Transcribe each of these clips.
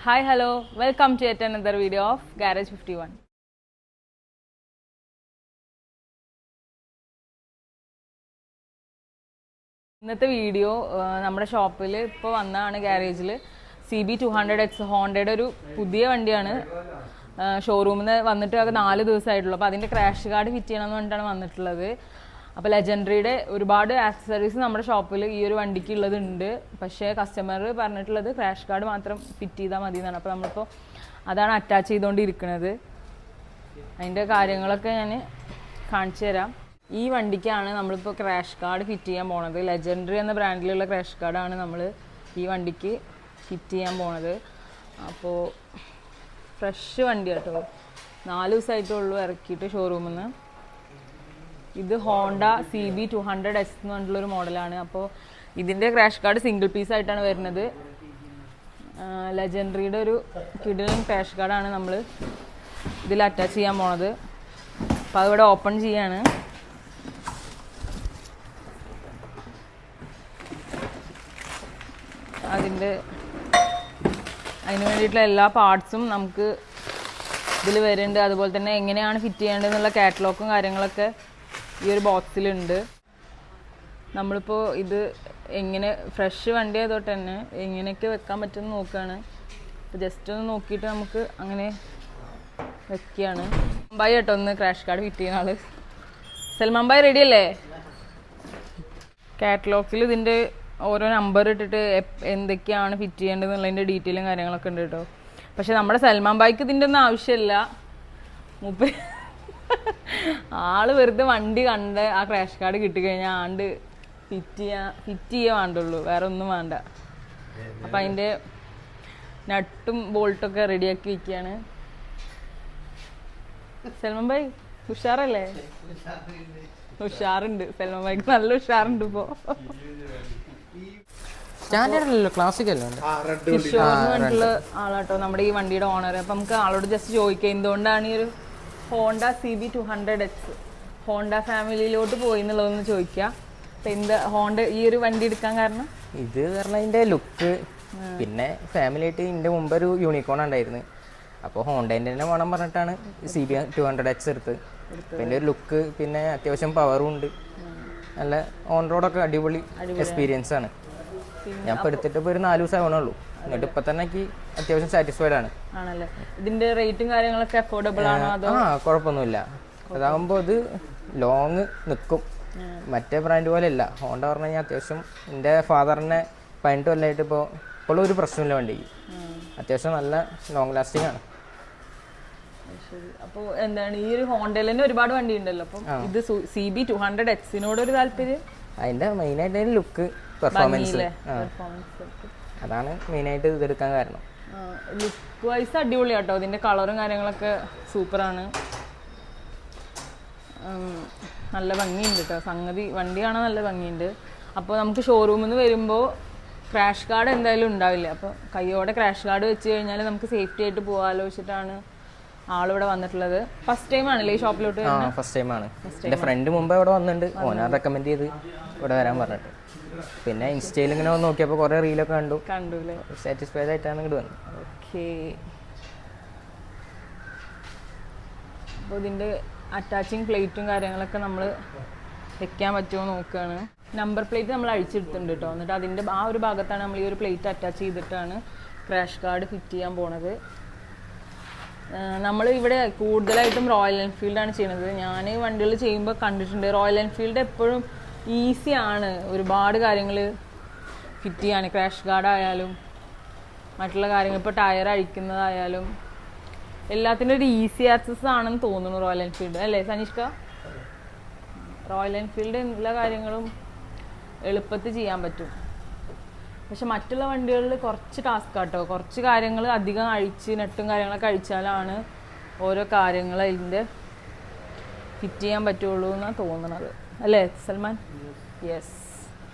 Hi, hello, welcome to yet another video of Garage 51. ഇന്നത്തെ video നമ്മുടെ ഷോപ്പിൽ ഇപ്പോൾ വന്നതാണ് ഗാരേജിൽ CB200X ഹോണ്ടയുടെ ഒരു പുതിയ വണ്ടിയാണ്. ഷോറൂമിൽ നിന്ന് വന്നിട്ട് അത് 4 ദിവസമായിട്ടുള്ളൂ. അപ്പോൾ അതിൻ്റെ ക്രാഷ് കാർഡ് ഫിറ്റ് ചെയ്യണമെന്ന് പറഞ്ഞിട്ടാണ് വന്നിട്ടുള്ളത്. അപ്പോൾ ലെജൻഡറിയുടെ ഒരുപാട് ആക്സസറീസ് നമ്മുടെ ഷോപ്പിൽ ഈ ഒരു വണ്ടിക്ക് ഉള്ളതുണ്ട്. പക്ഷേ കസ്റ്റമർ പറഞ്ഞിട്ടുള്ളത് ക്രാഷ് കാർഡ് മാത്രം ഫിറ്റ് ചെയ്താൽ മതി എന്നാണ്. അപ്പോൾ നമ്മളിപ്പോൾ അതാണ് അറ്റാച്ച് ചെയ്തുകൊണ്ടിരിക്കുന്നത്. അതിൻ്റെ കാര്യങ്ങളൊക്കെ ഞാൻ കാണിച്ചു തരാം. ഈ വണ്ടിക്കാണ് നമ്മളിപ്പോൾ ക്രാഷ് കാർഡ് ഫിറ്റ് ചെയ്യാൻ പോണത്. ലെജൻഡറി എന്ന ബ്രാൻഡിലുള്ള ക്രാഷ് കാർഡാണ് നമ്മൾ ഈ വണ്ടിക്ക് ഫിറ്റ് ചെയ്യാൻ പോണത്. അപ്പോൾ ഫ്രഷ് വണ്ടി കേട്ടോ, 4 ദിവസമായിട്ടുള്ളൂ ഇറക്കിയിട്ട് ഷോറൂമിൽ നിന്ന്. ഇത് ഹോണ്ട CB200X എന്ന് പറഞ്ഞിട്ടുള്ളൊരു മോഡലാണ്. അപ്പോൾ ഇതിൻ്റെ ക്രാഷ് കാർഡ് സിംഗിൾ പീസായിട്ടാണ് വരുന്നത്. ലെജൻഡറിയുടെ ഒരു കിടിലൻ ക്രാഷ് കാർഡാണ് നമ്മൾ ഇതിൽ അറ്റാച്ച് ചെയ്യാൻ പോണത്. അപ്പോൾ അതിവിടെ ഓപ്പൺ ചെയ്യാണ്. അതിന് വേണ്ടിയിട്ടുള്ള എല്ലാ പാർട്സും നമുക്ക് ഇതിൽ വരുന്നുണ്ട്. അതുപോലെ തന്നെ എങ്ങനെയാണ് ഫിറ്റ് ചെയ്യേണ്ടതെന്നുള്ള കാറ്റലോഗും കാര്യങ്ങളൊക്കെ ഈ ഒരു ബോക്സിലുണ്ട്. നമ്മളിപ്പോൾ ഇത് എങ്ങനെ ഫ്രഷ് വണ്ടി ആയതുകൊണ്ട് തന്നെ എങ്ങനെയൊക്കെ വെക്കാൻ പറ്റുമെന്ന് നോക്കുകയാണ്. അപ്പോൾ ജസ്റ്റ് ഒന്ന് നോക്കിയിട്ട് നമുക്ക് അങ്ങനെ വെക്കുകയാണ്. സൽമാൻ കേട്ടോ ഒന്ന് ക്രാഷ് കാർഡ് ഫിറ്റ് ചെയ്യുന്ന ആൾ. സൽമാൻ ഭായ് റെഡി അല്ലേ? കാറ്റലോഗിൽ ഇതിൻ്റെ ഓരോ നമ്പർ ഇട്ടിട്ട് എന്തൊക്കെയാണ് ഫിറ്റ് ചെയ്യേണ്ടത് എന്നുള്ളതിൻ്റെ ഡീറ്റെയിലും കാര്യങ്ങളൊക്കെ ഉണ്ട് കേട്ടോ. പക്ഷെ നമ്മുടെ സൽമാൻ ഭായിക്ക് ഇതിൻ്റെ ഒന്നും ആവശ്യമില്ല. ആള് വെറുതെ വണ്ടി കണ്ട് ആ ക്രാഷ് കാർഡ് കിട്ടിക്കഴിഞ്ഞാൽ ആണ്ട് ഫിറ്റ് ചെയ്യാൻ വേണ്ടുള്ളൂ, വേറെ ഒന്നും വേണ്ട. അപ്പം അതിൻ്റെ നട്ടും ബോൾട്ടൊക്കെ റെഡിയാക്കി വയ്ക്കുകയാണ്. സൽമാൻ ഭായ് ഉഷാറല്ലേ? ഉഷാറുണ്ട്, സൽമാൻ ഭായിക്ക് നല്ല ഉഷാറുണ്ട്. ഇപ്പോൾ കിഷോറിന് ആളാട്ടോ നമ്മുടെ ഈ വണ്ടിയുടെ ഓണർ. അപ്പം നമുക്ക് ആളോട് ജസ്റ്റ് ചോദിക്കാം എന്തുകൊണ്ടാണ് ഈ ഒരു ഹോണ്ട CB200X ഹോണ്ട ഫാമിലിയിലോട്ട് പോയി എന്നുള്ളതൊന്ന് ചോദിക്കാം. അപ്പം എന്ത് ഹോണ്ട ഈ ഒരു വണ്ടി എടുക്കാൻ കാരണം? ഇത് കാരണം അതിൻ്റെ ലുക്ക്, പിന്നെ ഫാമിലി ആയിട്ട് ഇതിൻ്റെ മുമ്പ് ഒരു യൂണിക്കോൺ ഉണ്ടായിരുന്നു. അപ്പോൾ ഹോണ്ടേൻ്റെ തന്നെ വേണം പറഞ്ഞിട്ടാണ് CB200X എടുത്തത്. പിന്നെ ഒരു ലുക്ക്, പിന്നെ അത്യാവശ്യം പവറും ഉണ്ട്. നല്ല ഓൺ റോഡൊക്കെ അടിപൊളി എക്സ്പീരിയൻസ് ആണ്. ഞാൻ ഇപ്പോൾ എടുത്തിട്ട് ഇപ്പോൾ ഒരു 4 ദിവസം ആവണുള്ളൂ. എന്നിട്ട് ഇപ്പം തന്നെ എനിക്ക് അത്യാവശ്യം സാറ്റിസ്ഫൈഡ് ആണ്. ആണല്ലേ? ഇതിന്റെ റേറ്റും കാര്യങ്ങളൊക്കെ അഫോർഡബിൾ ആണോ? കുഴപ്പമൊന്നുമില്ല. അതാകുമ്പോൾ ഇത് ലോങ് നിൽക്കും. മറ്റേ ബ്രാൻഡ് പോലെ അല്ല. ഹോണ്ട പറഞ്ഞു കഴിഞ്ഞാൽ അത്യാവശ്യം എൻ്റെ ഫാദറിനെ 18 കൊല്ലമായിട്ട് ഇപ്പോഴും ഒരു പ്രശ്നമില്ല വണ്ടിക്ക്. അത്യാവശ്യം നല്ല ലോങ് ലാസ്റ്റിംഗ് ആണ്. അപ്പോൾ എന്താണ് ഈ ഒരു ഹോണ്ടയിൽ തന്നെ ഒരുപാട് വണ്ടി ഉണ്ടല്ലോ. അപ്പം ഇത് CB200X ഒരു താല്പര്യം? അതിൻ്റെ മെയിനായിട്ട് ലുക്ക്, പെർഫോമൻസ്, അതാണ് മെയിനായിട്ട് ഇതെടുക്കാൻ കാരണം. ലുക്ക് വൈസ് അടിപൊളിയാട്ടോ. ഇതിൻ്റെ കളറും കാര്യങ്ങളൊക്കെ സൂപ്പറാണ്. നല്ല ഭംഗിയുണ്ട് കേട്ടോ സംഗതി. വണ്ടി കാണാൻ നല്ല ഭംഗിയുണ്ട്. അപ്പോൾ നമുക്ക് ഷോറൂമിൽ നിന്ന് വരുമ്പോൾ ക്രാഷ് കാർഡ് എന്തായാലും ഉണ്ടാവില്ല. അപ്പോൾ കയ്യോടെ ക്രാഷ് കാർഡ് വെച്ച് കഴിഞ്ഞാൽ നമുക്ക് സേഫ്റ്റി ആയിട്ട് പോകാമല്ലോ വെച്ചിട്ടാണ് ആളിവിടെ വന്നിട്ടുള്ളത്. ഫസ്റ്റ് ടൈം ആണല്ലേ ഈ ഷോപ്പിലോട്ട്? ഫസ്റ്റ് ടൈം ആണ്. എൻ്റെ ഫ്രണ്ട് മുമ്പ് ഇവിടെ വന്നിട്ടുണ്ട്. ഓനാർ റെക്കമെൻഡ് ചെയ്ത് ഇവിടെ വരാൻ പറഞ്ഞിട്ട്. പിന്നെ ഇൻസ്റ്റയിൽ ഇങ്ങനെ നോക്കിയപ്പോൾ കുറേ റീലൊക്കെ കണ്ടു അല്ലേ? സാറ്റിസ്ഫൈഡ് ആയിട്ടാണ് ഇങ്ങോട്ട് വന്നത്. ഓക്കെ. അപ്പോൾ ഇതിൻ്റെ അറ്റാച്ചിങ് പ്ലേറ്റും കാര്യങ്ങളൊക്കെ നമ്മൾ വെക്കാൻ പറ്റുമോ നോക്കുകയാണ്. നമ്പർ പ്ലേറ്റ് നമ്മൾ അഴിച്ചെടുത്തിട്ടുണ്ട് കേട്ടോ. എന്നിട്ട് അതിൻ്റെ ആ ഒരു ഭാഗത്താണ് നമ്മൾ ഈ ഒരു പ്ലേറ്റ് അറ്റാച്ച് ചെയ്തിട്ടാണ് ക്രാഷ് കാർഡ് ഫിറ്റ് ചെയ്യാൻ പോണത്. നമ്മൾ ഇവിടെ കൂടുതലായിട്ടും റോയൽ എൻഫീൽഡാണ് ചെയ്യുന്നത്. ഞാൻ വണ്ടികൾ ചെയ്യുമ്പോൾ കണ്ടിട്ടുണ്ട് റോയൽ എൻഫീൽഡ് എപ്പോഴും ഈസിയാണ് ഒരുപാട് കാര്യങ്ങൾ ഫിറ്റ് ചെയ്യാൻ. ക്രാഷ് ഗാർഡ് ആയാലും മറ്റുള്ള കാര്യങ്ങൾ, ഇപ്പോൾ ടയർ അഴിക്കുന്നതായാലും എല്ലാത്തിനും ഒരു ഈസി ആക്സസ് ആണെന്ന് തോന്നുന്നു റോയൽ എൻഫീൽഡ്, അല്ലേ സനീഷ്ക? റോയൽ എൻഫീൽഡ് എല്ലാ കാര്യങ്ങളും എളുപ്പത്തിൽ ചെയ്യാൻ പറ്റും. പക്ഷെ മറ്റുള്ള വണ്ടികളിൽ കുറച്ച് ടാസ്ക് ആട്ടോ. കുറച്ച് കാര്യങ്ങൾ അധികം അഴിച്ച് നെട്ടും കാര്യങ്ങളൊക്കെ അഴിച്ചാലാണ് ഓരോ കാര്യങ്ങൾ അതിൻ്റെ ഫിറ്റ് ചെയ്യാൻ പറ്റുള്ളൂ എന്നാണ് തോന്നുന്നത്, അല്ലേ സൽമാൻ? യെസ്,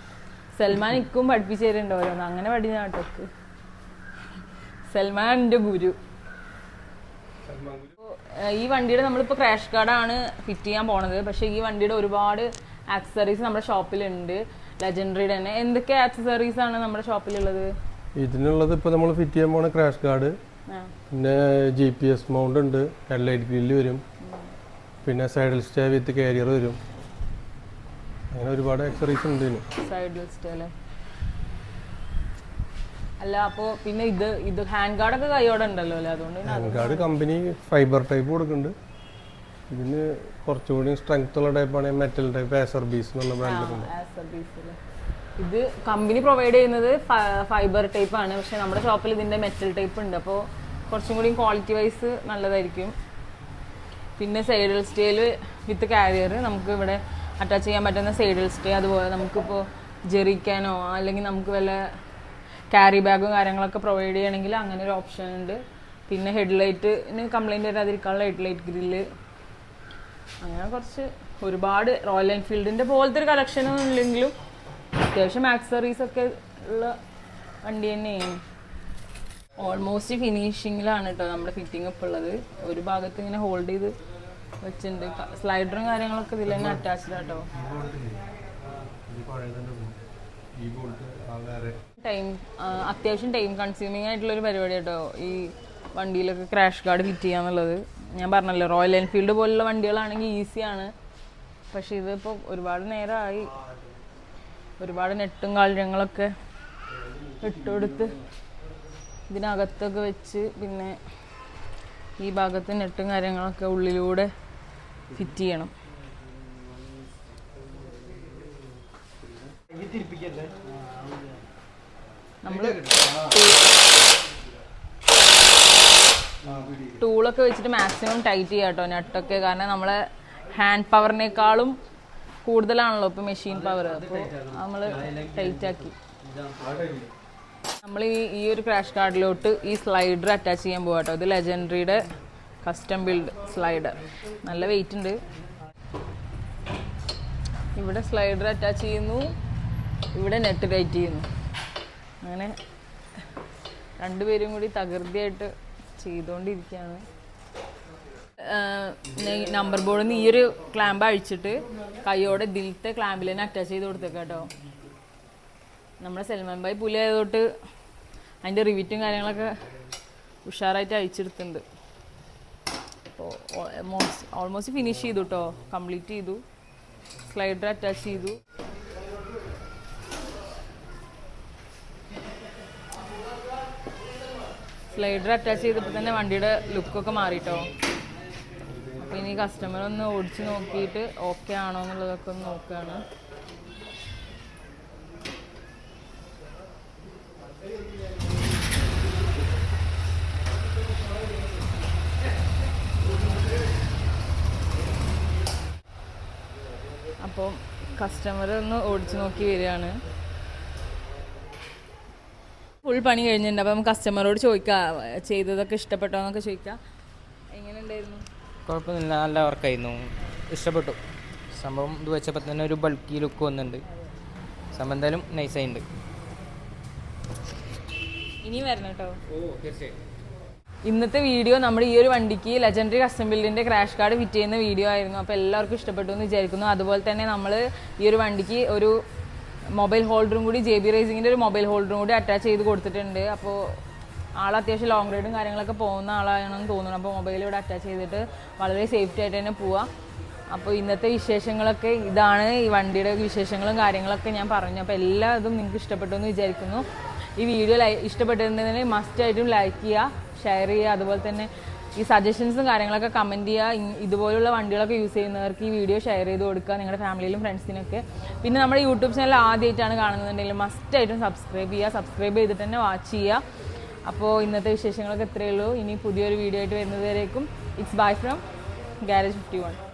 സൽമാൻ ഇക്കും പഠിപ്പിച്ചു തരുന്നുണ്ട് ഓരോന്ന്. അങ്ങനെ പഠിച്ച കേട്ടോക്ക്. സൽമാൻ എൻ്റെ ഗുരു. ഈ വണ്ടിയുടെ നമ്മളിപ്പോൾ ക്രാഷ് കാർഡാണ് ഫിറ്റ് ചെയ്യാൻ പോണത്. പക്ഷേ ഈ വണ്ടിയുടെ ഒരുപാട് ആക്സസറീസ് നമ്മുടെ ഷോപ്പിലുണ്ട്. ലെജൻഡറിയുടെ തന്നെ എന്തൊക്കെ ആക്സസറീസ് ആണ് നമ്മുടെ ഷോപ്പിലുള്ളത്? ഇതിനുള്ളത് ഇപ്പോൾ നമ്മൾ ഫിറ്റ് ചെയ്യാൻ പോണ ക്രാഷ് ഗാർഡ്, പിന്നെ GPS മൗണ്ട് ഉണ്ട്, ഹെഡ്ലൈറ്റ് ഗ്രില്ല് വരും, പിന്നെ സൈഡിൽ സ്റ്റേ വിത്ത് കാരിയർ വരും. അങ്ങനെ ഒരുപാട് ആക്സറീസ് ഉണ്ട് ഇതിന്. സൈഡിൽ സ്റ്റേ അല്ലേ? അല്ല അപ്പോൾ പിന്നെ ഇത് ഹാൻഡ് ഗാർഡൊക്കെ കൈയോടെ ഉണ്ടല്ലോ അല്ലേ? അതുകൊണ്ട് hand guard company fibre type കൊടുക്കുന്നുണ്ട്. ഇതിന് കുറച്ചുകൂടി സ്ട്രെങ്ത് ഉള്ള ടൈപ്പാണ് മെറ്റൽ ടൈപ്പ് ആസർ ബീസ് എന്നുള്ള ബ്രാൻഡിലുണ്ട്. ഇത് കമ്പനി പ്രൊവൈഡ് ചെയ്യുന്നത് ഫൈബർ ടൈപ്പ് ആണ്, പക്ഷെ നമ്മുടെ ഷോപ്പിൽ ഇതിൻ്റെ മെറ്റൽ ടൈപ്പ് ഉണ്ട്. അപ്പോൾ കുറച്ചും കൂടി ക്വാളിറ്റി വൈസ് നല്ലതായിരിക്കും. പിന്നെ സൈഡിൽ സ്റ്റേയിൽ വിത്ത് കാരിയർ നമുക്ക് ഇവിടെ അറ്റാച്ച് ചെയ്യാൻ പറ്റുന്ന സൈഡിൽ സ്റ്റേ. അതുപോലെ നമുക്കിപ്പോൾ ജെറിക്കാനോ അല്ലെങ്കിൽ നമുക്ക് വല്ല ക്യാരി ബാഗും കാര്യങ്ങളൊക്കെ പ്രൊവൈഡ് ചെയ്യണമെങ്കിൽ അങ്ങനെ ഒരു ഓപ്ഷൻ ഉണ്ട്. പിന്നെ ഹെഡ്ലൈറ്റിന് കംപ്ലൈൻറ്റ് വരാതിരിക്കാനുള്ള ഹെഡ്ലൈറ്റ് ഗ്രില്ല്, അങ്ങനെ കുറച്ച് ഒരുപാട് റോയൽ എൻഫീൽഡിൻ്റെ പോലത്തെ ഒരു കളക്ഷനൊന്നും ഇല്ലെങ്കിലും അത്യാവശ്യം ആക്സറീസ് ഒക്കെ ഉള്ള വണ്ടി തന്നെയാണ്. ഓൾമോസ്റ്റ് ഫിനിഷിങ്ങിലാണ് കേട്ടോ നമ്മുടെ ഫിറ്റിംഗ് ഇപ്പോൾ ഉള്ളത്. ഒരു ഭാഗത്ത് ഇങ്ങനെ ഹോൾഡ് ചെയ്ത് വെച്ചിട്ടുണ്ട്. സ്ലൈഡറും കാര്യങ്ങളൊക്കെ ഇതിൽ തന്നെ അറ്റാച്ച്ഡ് ആട്ടോ. അത്യാവശ്യം ടൈം കൺസ്യൂമിങ് ആയിട്ടുള്ളൊരു പരിപാടി കേട്ടോ ഈ വണ്ടിയിലൊക്കെ ക്രാഷ് ഗാർഡ് ഫിറ്റ് ചെയ്യാന്നുള്ളത്. ഞാൻ പറഞ്ഞല്ലോ റോയൽ എൻഫീൽഡ് പോലുള്ള വണ്ടികളാണെങ്കിൽ ഈസിയാണ്, പക്ഷെ ഇതിപ്പോൾ ഒരുപാട് നേരമായി. ഒരുപാട് നെട്ടും കാര്യങ്ങളൊക്കെ ഇട്ടുകൊടുത്ത് ഇതിനകത്തൊക്കെ വെച്ച് പിന്നെ ഈ ഭാഗത്ത് നെട്ടും കാര്യങ്ങളൊക്കെ ഉള്ളിലൂടെ ഫിറ്റ് ചെയ്യണം. നമ്മൾ ടൂളൊക്കെ വെച്ചിട്ട് മാക്സിമം ടൈറ്റ് ചെയ്യാം കേട്ടോ നെട്ടൊക്കെ. കാരണം നമ്മളെ ഹാൻഡ് പവറിനേക്കാളും കൂടുതലാണല്ലോ ഇപ്പോൾ മെഷീൻ പവർ. അപ്പോൾ നമ്മൾ ടൈറ്റാക്കി നമ്മൾ ഈ ഒരു ക്രാഷ് ഗാർഡിലോട്ട് ഈ സ്ലൈഡർ അറ്റാച്ച് ചെയ്യാൻ പോകാം കേട്ടോ. ഇത് ലെജൻഡറിയുടെ കസ്റ്റം ബിൽഡ് സ്ലൈഡർ, നല്ല വെയിറ്റ് ഉണ്ട്. ഇവിടെ സ്ലൈഡർ അറ്റാച്ച് ചെയ്യുന്നു, ഇവിടെ നെറ്റ് ടൈറ്റ് ചെയ്യുന്നു. അങ്ങനെ രണ്ടുപേരും കൂടി തകൃതിയായിട്ട് ചെയ്തുകൊണ്ടിരിക്കുകയാണ്. നമ്പർ ബോർഡിൽ നിന്ന് ഈ ഒരു ക്ലാമ്പ് അഴിച്ചിട്ട് കൈയോടെ ഇതിലത്തെ ക്ലാമ്പിൽ തന്നെ അറ്റാച്ച് ചെയ്ത് കൊടുത്തേക്കാം കേട്ടോ. നമ്മുടെ സൽമാൻ ഭായ് പുലി ആയതുകൊണ്ട് അതിൻ്റെ റിവിറ്റും കാര്യങ്ങളൊക്കെ ഉഷാറായിട്ട് അഴിച്ചെടുത്തിട്ടുണ്ട്. അപ്പോൾ ഓൾമോസ്റ്റ് ഫിനിഷ് ചെയ്തു കേട്ടോ, കംപ്ലീറ്റ് ചെയ്തു. സ്ലൈഡർ അറ്റാച്ച് ചെയ്തു. സ്ലൈഡർ അറ്റാച്ച് ചെയ്തപ്പോൾ തന്നെ വണ്ടിയുടെ ലുക്കൊക്കെ മാറിട്ടോ. അപ്പോൾ ഇനി കസ്റ്റമർ ഒന്ന് ഓടിച്ച് നോക്കിയിട്ട് ഓക്കെ ആണോ എന്നുള്ളതൊക്കെ ഒന്ന് നോക്കുകയാണ്. അപ്പോൾ കസ്റ്റമർ ഒന്ന് ഓടിച്ച് നോക്കി വരികയാണ്. ഫുൾ പണി കഴിഞ്ഞിട്ടുണ്ട്. അപ്പം കസ്റ്റമറോട് ചോദിക്കാം ചെയ്തതൊക്കെ ഇഷ്ടപ്പെട്ടോ എന്നൊക്കെ ചോദിക്കാം. എങ്ങനെ ഉണ്ടായിരുന്നു? കുഴപ്പമൊന്നുമില്ല, നല്ല വർക്കായിരുന്നു, ഇഷ്ടപ്പെട്ടു സംഭവം. ഇത് വെച്ചപ്പോൾ തന്നെ ഒരു ബൾക്കി ലുക്ക് വന്നിട്ടുണ്ട്. സംഭവം എന്തായാലും നൈസായിട്ടുണ്ട്. ഇനി വരണം കേട്ടോ. തീർച്ചയായും. ഇന്നത്തെ വീഡിയോ നമ്മുടെ ഈ ഒരു വണ്ടിക്ക് ലെജൻഡറി കസ്റ്റം ബിൽഡിൻ്റെ ക്രാഷ് കാർഡ് ഫിറ്റ് ചെയ്യുന്ന വീഡിയോ ആയിരുന്നു. അപ്പോൾ എല്ലാവർക്കും ഇഷ്ടപ്പെട്ടു എന്ന് വിചാരിക്കുന്നു. അതുപോലെ തന്നെ നമ്മൾ ഈ ഒരു വണ്ടിക്ക് ഒരു മൊബൈൽ ഹോൾഡറും കൂടി JB റേസിങ്ങിൻ്റെ ഒരു മൊബൈൽ ഹോൾഡറും കൂടി അറ്റാച്ച് ചെയ്ത് കൊടുത്തിട്ടുണ്ട്. അപ്പോൾ ആൾ അത്യാവശ്യം ലോങ് റൈഡും കാര്യങ്ങളൊക്കെ പോകുന്ന ആളാണെന്ന് തോന്നുന്നു. അപ്പോൾ മൊബൈൽ ഇവിടെ അറ്റാച്ച് ചെയ്തിട്ട് വളരെ സേഫ്റ്റി ആയിട്ട് തന്നെ പോവാം. അപ്പോൾ ഇന്നത്തെ വിശേഷങ്ങളൊക്കെ ഇതാണ്. ഈ വണ്ടിയുടെ വിശേഷങ്ങളും കാര്യങ്ങളൊക്കെ ഞാൻ പറഞ്ഞു. അപ്പോൾ എല്ലാതും നിങ്ങൾക്ക് ഇഷ്ടപ്പെട്ടു എന്ന് വിചാരിക്കുന്നു. ഈ വീഡിയോ ഇഷ്ടപ്പെട്ടിട്ടുണ്ടെങ്കിൽ മസ്റ്റായിട്ടും ലൈക്ക് ചെയ്യുക, ഷെയർ ചെയ്യുക. അതുപോലെ തന്നെ ഈ സജഷൻസും കാര്യങ്ങളൊക്കെ കമൻറ്റ് ചെയ്യുക. ഇതുപോലുള്ള വണ്ടികളൊക്കെ യൂസ് ചെയ്യുന്നവർക്ക് ഈ വീഡിയോ ഷെയർ ചെയ്ത് കൊടുക്കുക നിങ്ങളുടെ ഫാമിലിയിലും ഫ്രണ്ട്സിനൊക്കെ. പിന്നെ നമ്മുടെ യൂട്യൂബ് ചാനൽ ആദ്യമായിട്ടാണ് കാണുന്നുണ്ടെങ്കിൽ മസ്റ്റായിട്ടും സബ്സ്ക്രൈബ് ചെയ്യുക. സബ്സ്ക്രൈബ് ചെയ്തിട്ട് തന്നെ വാച്ച് ചെയ്യുക. അപ്പോൾ ഇന്നത്തെ വിശേഷങ്ങളൊക്കെ ഇത്രയേ ഉള്ളൂ. ഇനി പുതിയൊരു വീഡിയോ ആയിട്ട് വരുന്നത് വരേക്കും ഇറ്റ്സ് ബൈ ഫ്രം ഗാരേജ് 51.